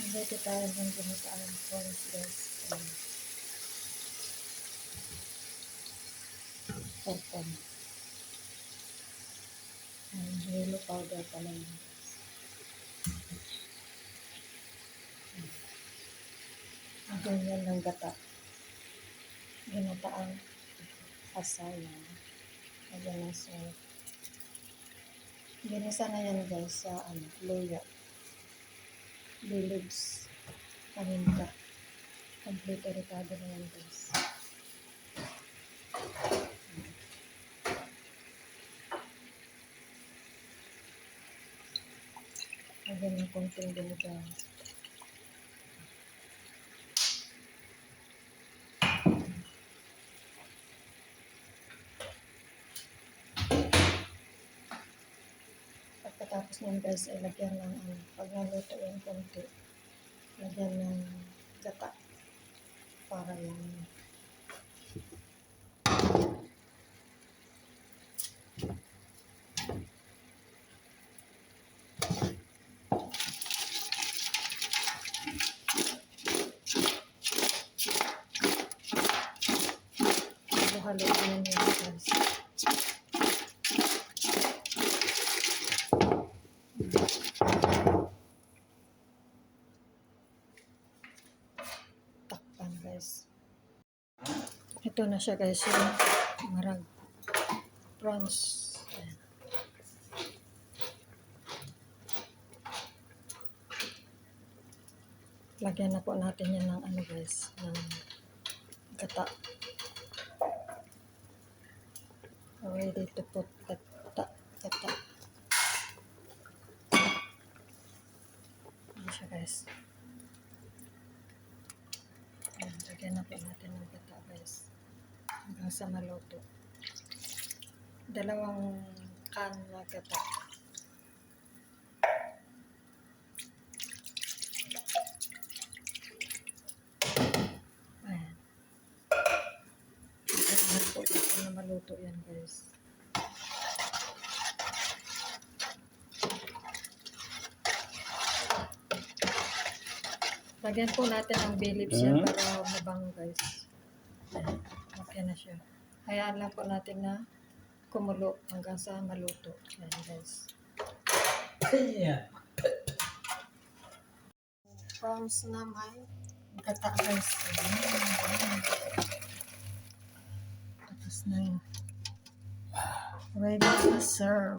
Dito tayo ng ginataan corns guys. Purple. Yellow powder pala yun. Ang ganyan ng gata. Ginataang asayan. Ayan na so. Ginisa na yan guys sa luya. Leaves. Paminta. Complete ricado na yan guys. Ayan yung konting dinigang. Pagkatapos nyan guys ay lagyan ng pag naluto yan konti, lagyan ng gata para yan halo yan guys. Takpan guys. Ito na siya guys yung marag prawns. Ayan. Lagyan na po natin yan ng guys, ng gata. Ready to put gata. Ayan siya guys. Ayan, lagyan na po natin ng gata guys. Hanggang sa maluto. 2 can na gata. Ayan. Ayan po na maluto yan guys. Lagyan po natin ang bay leaves yan para mabango guys. Ayan. Okay na siya. Hayaan lang po natin na kumulo hanggang sa maluto. Ayan guys. Yeah. Prawns na may gata guys. Tapos na yun. Ready to serve.